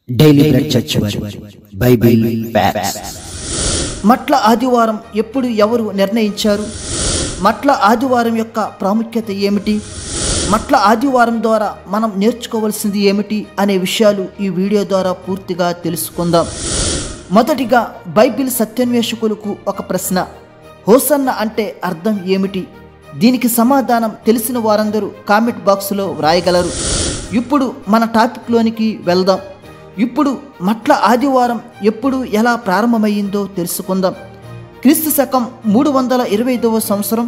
Daily bread church bible facts. మట్ల ఆదివారం ఎప్పుడు ఎవరు నిర్ణయించారు? మట్ల ఆదివారం యొక్క ప్రాముఖ్యత ఏమిటి? మట్ల ఆదివారం ద్వారా మనం నేర్చుకోవాల్సింది ఏమిటి అనే విషయాలు ఈ వీడియో ద్వారా పూర్తిగా తెలుసుకుందాం. మొదటిగా బైబిల్ సత్యాన్వేషకులకు ఒక ప్రశ్న. హోసన్న అంటే అర్థం ఏమిటి? దీనికి సమాధానం తెలిసిన వారందరూ కామెంట్ బాక్స్లో వ్రాయగలరు. ఇప్పుడు మన టాపిక్లోనికి వెళ్దాం. ఇప్పుడు మట్ల ఆదివారం ఎప్పుడు ఎలా ప్రారంభమయ్యిందో తెలుసుకుందాం. క్రీస్తు శకం 325వ సంవత్సరం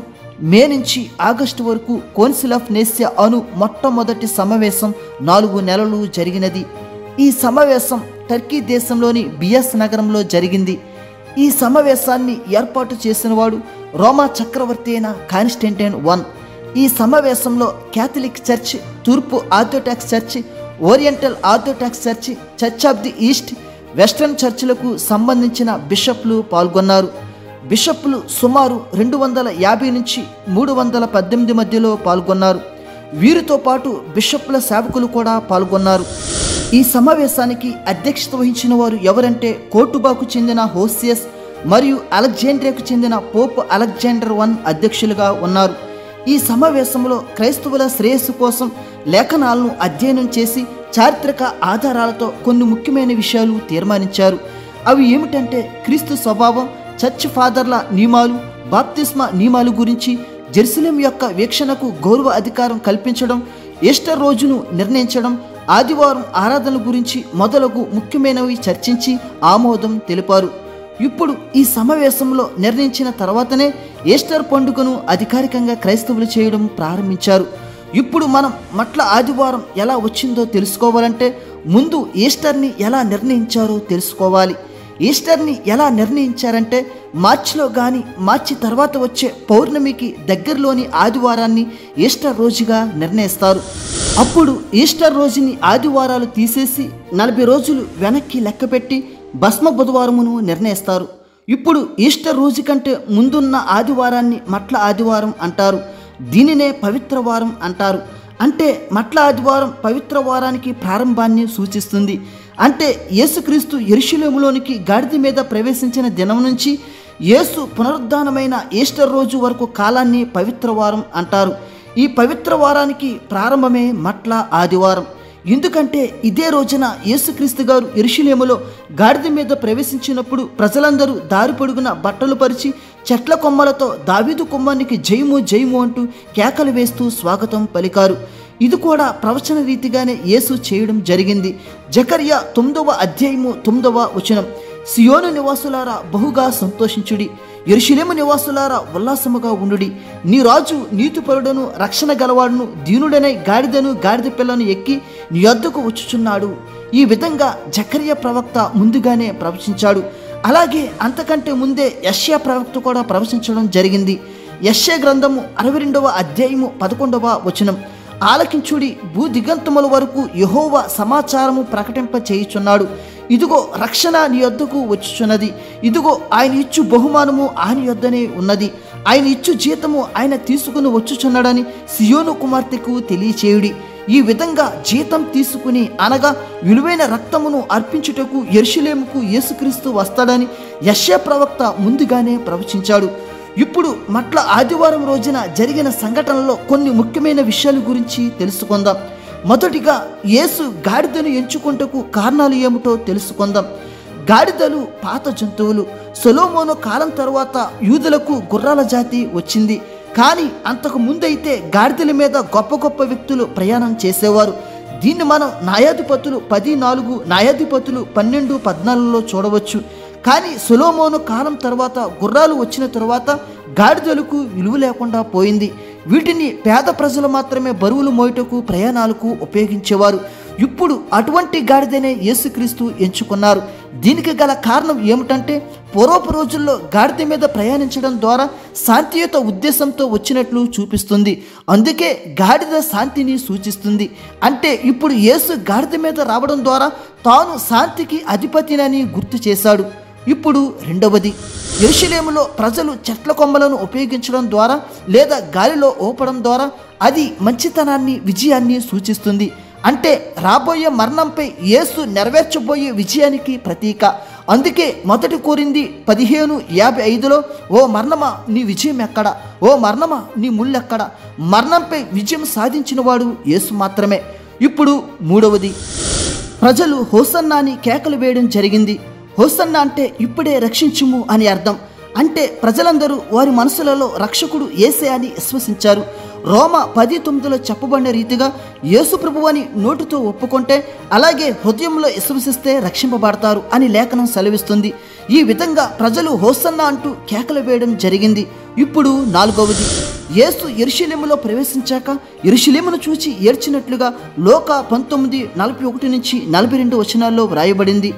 మే నుంచి ఆగస్టు వరకు కౌన్సిల్ ఆఫ్ నేసియా అను మొట్టమొదటి సమావేశం 4 నెలలు జరిగినది. ఈ సమావేశం టర్కీ దేశంలోని బియస్ నగరంలో జరిగింది. ఈ సమావేశాన్ని ఏర్పాటు చేసినవాడు రోమా చక్రవర్తి అయిన కాన్స్టంటైన్ I. ఈ సమావేశంలో క్యాథలిక్ చర్చ్, తూర్పు orthodox church, oriental orthodox church, church of the east, western చర్చిలకు సంబంధించిన బిషప్లు పాల్గొన్నారు. బిషప్లు సుమారు 250 నుంచి 318 మధ్యలో పాల్గొన్నారు. వీరితో పాటు బిషప్ల సేవకులు కూడా పాల్గొన్నారు. ఈ సమావేశానికి అధ్యక్షత వహించిన వారు ఎవరంటే కోర్టుబాకు చెందిన హోసియస్ మరియు అలెగ్జాండ్రియాకు చెందిన పోప్ అలెగ్జాండర్ I అధ్యక్షులుగా ఉన్నారు. ఈ సమావేశంలో క్రైస్తవుల శ్రేయస్సు కోసం లేఖనాలను అధ్యయనం చేసి చారిత్రక ఆధారాలతో కొన్ని ముఖ్యమైన విషయాలు తీర్మానించారు. అవి ఏమిటంటే క్రీస్తు స్వభావం, చర్చ్ ఫాదర్ల నియమాలు, బాప్తిస్మ నియమాల గురించి, జెరూసలేం యొక్క వీక్షణకు గౌరవ అధికారం కల్పించడం, ఈస్టర్ రోజును నిర్ణయించడం, ఆదివారం ఆరాధనల గురించి మొదలగు ముఖ్యమైనవి చర్చించి ఆమోదం తెలిపారు. ఇప్పుడు ఈ సమావేశంలో నిర్ణయించిన తర్వాతనే ఈస్టర్ పండుగను అధికారికంగా క్రైస్తవులు చేయడం ప్రారంభించారు. ఇప్పుడు మనం మట్ల ఆదివారం ఎలా వచ్చిందో తెలుసుకోవాలంటే ముందు ఈస్టర్ని ఎలా నిర్ణయించారో తెలుసుకోవాలి. ఈస్టర్ని ఎలా నిర్ణయించారంటే మార్చిలో కానీ మార్చి తర్వాత వచ్చే పౌర్ణమికి దగ్గరలోని ఆదివారాన్ని ఈస్టర్ రోజుగా నిర్ణయిస్తారు. అప్పుడు ఈస్టర్ రోజుని ఆదివారాలు తీసేసి 40 రోజులు వెనక్కి లెక్కపెట్టి భస్మ బుధవారమును నిర్ణయిస్తారు. ఇప్పుడు ఈస్టర్ రోజు కంటే ముందున్న ఆదివారాన్ని మట్ల ఆదివారం అంటారు. దీనినే పవిత్ర వారం అంటారు. అంటే మట్ల ఆదివారం పవిత్ర వారానికి ప్రారంభాన్ని సూచిస్తుంది. అంటే యేసుక్రీస్తు యెరూషలేములోనికి గాడిద మీద ప్రవేశించిన దినం నుంచి యేసు పునరుద్ధానమైన ఈస్టర్ రోజు వరకు కాలాన్ని పవిత్ర వారం అంటారు. ఈ పవిత్ర వారానికి ప్రారంభమే మట్ల ఆదివారం. ఎందుకంటే ఇదే రోజున యేసుక్రీస్తు గారు యెరూషలేములో గాడిద మీద ప్రవేశించినప్పుడు ప్రజలందరూ దారి పొడుగున బట్టలు పరిచి చెట్ల కొమ్మలతో దావీదు కుమ్మానికి జయము జయము అంటూ కేకలు వేస్తూ స్వాగతం పలికారు. ఇది కూడా ప్రవచన రీతిగానే యేసు చేయడం జరిగింది. జకర్యా 9వ అధ్యాయము 9వ వచనం, సియోను నివాసులారా బహుగా సంతోషించుడి, యెరూషలేము నివాసులారా ఉల్లాసముగా ఉండుడి. నీ రాజు నీతిపరుడను రక్షణ గలవాడును దీనుడనై గాడిదను గాడిద పిల్లను ఎక్కి నీ యొద్దకు వచ్చుచున్నాడు. ఈ విధంగా జకర్యా ప్రవక్త ముందుగానే ప్రవచించాడు. అలాగే అంతకంటే ముందే యెషయా ప్రవక్త కూడా ప్రవచించడం జరిగింది. యెషయా గ్రంథము 62వ అధ్యాయము 11వ వచనం, ఆలకించుడి, భూదిగంతముల వరకు యెహోవా సమాచారము ప్రకటింప చేయుచున్నాడు. ఇదిగో రక్షణ నీ యొద్దకు వచ్చుచున్నది, ఇదిగో ఆయన ఇచ్చు బహుమానము ఆయన యొద్దనే ఉన్నది, ఆయన ఇచ్చు జీతము ఆయన తీసుకుని వచ్చుచున్నాడని సియోను కుమార్తెకు తెలియచేయుడి. ఈ విధంగా జీతం తీసుకుని అనగా విలువైన రక్తమును అర్పించుటకు యెరూషలేముకు యేసుక్రీస్తు వస్తాడని యెషయా ప్రవక్త ముందుగానే ప్రవచించాడు. ఇప్పుడు మట్ల ఆదివారం రోజున జరిగిన సంఘటనలో కొన్ని ముఖ్యమైన విషయాల గురించి తెలుసుకుందాం. మొదటిగా యేసు గాడిదను ఎంచుకుంటకు కారణాలు ఏమిటో తెలుసుకుందాం. గాడిదలు పాత జంతువులు. సొలొమోను కాలం తర్వాత యూదులకు గుర్రాల జాతి వచ్చింది. కానీ అంతకు ముందైతే గాడిదల మీద గొప్ప గొప్ప వ్యక్తులు ప్రయాణం చేసేవారు. దీన్ని మనం న్యాయాధిపతులు 10:4, న్యాయాధిపతులు 12:14లో చూడవచ్చు. కానీ సొలొమోను కాలం తర్వాత గుర్రాలు వచ్చిన తర్వాత గాడిదలకు విలువ లేకుండా పోయింది. వీటిని పేద ప్రజలు మాత్రమే బరువులు మోయుటకు ప్రయాణాలకు ఉపయోగించేవారు. ఇప్పుడు అటువంటి గాడిదనే యేసుక్రీస్తు ఎంచుకున్నారు. దీనికి గల కారణం ఏమిటంటే పూర్వపు రోజుల్లో గాడిద మీద ప్రయాణించడం ద్వారా శాంతియుత ఉద్దేశంతో వచ్చినట్లు చూపిస్తుంది. అందుకే గాడిద శాంతిని సూచిస్తుంది. అంటే ఇప్పుడు యేసు గాడిద మీద రావడం ద్వారా తాను శాంతికి అధిపతినని గుర్తు చేశాడు. ఇప్పుడు రెండవది, యెరూషలేములో ప్రజలు చెట్ల కొమ్మలను ఉపయోగించడం ద్వారా లేదా గాలిలో ఊపడం ద్వారా అది మంచితనాన్ని, విజయాన్ని సూచిస్తుంది. అంటే రాబోయే మరణంపై యేసు నెరవేర్చబోయే విజయానికి ప్రతీక. అందుకే మొదటి కోరింది 15:55లో ఓ మరణమా నీ విజయం ఎక్కడ, ఓ మరణమా నీ ముళ్ళెక్కడ. మరణంపై విజయం సాధించిన వాడు యేసు మాత్రమే. ఇప్పుడు మూడవది, ప్రజలు హోసన్నా అని కేకలు వేయడం జరిగింది. హోసన్నా అంటే ఇప్పుడే రక్షించుము అని అర్థం. అంటే ప్రజలందరూ వారి మనసులలో రక్షకుడు యేసే అని విశ్వసించారు. రోమ 10:9లో చెప్పబడిన రీతిగా యేసు ప్రభువు అని నోటితో ఒప్పుకుంటే, అలాగే హృదయంలో విశ్వసిస్తే రక్షింపబడతారు అని లేఖనం సెలవిస్తుంది. ఈ విధంగా ప్రజలు హోసన్నా అంటూ కేకలు వేయడం జరిగింది. ఇప్పుడు నాలుగవది, యేసు యెరూషలేములో ప్రవేశించాక యెరూషలేమును చూచి ఏడ్చినట్లుగా లూకా 19:41-42 వచనాల్లో వ్రాయబడింది.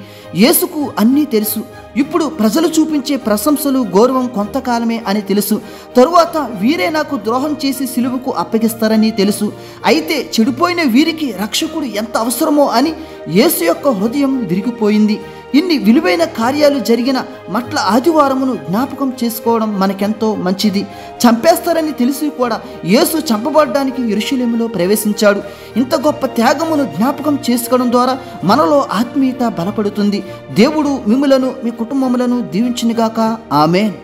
యేసుకు అన్నీ తెలుసు. ఇప్పుడు ప్రజలు చూపించే ప్రశంసలు గౌరవం కొంతకాలమే అని తెలుసు. తరువాత వీరే నాకు ద్రోహం చేసి సిలువకు అప్పగిస్తారని తెలుసు. అయితే చెడిపోయిన వీరికి రక్షకుడు ఎంత అవసరమో అని యేసు యొక్క హృదయం విరిగిపోయింది. ఇన్ని విలువైన కార్యాలు జరిగిన మట్ల ఆదివారమును జ్ఞాపకం చేసుకోవడం మనకెంతో మంచిది. చంపేస్తారని తెలిసి కూడా యేసు చంపబడడానికి యెరూషలేములో ప్రవేశించాడు. ఇంత గొప్ప త్యాగమును జ్ఞాపకం చేసుకోవడం ద్వారా మనలో ఆత్మీయత బలపడుతుంది. దేవుడు మిమ్ములను మీ కుటుంబములను దీవించునుగాక. ఆమేన్.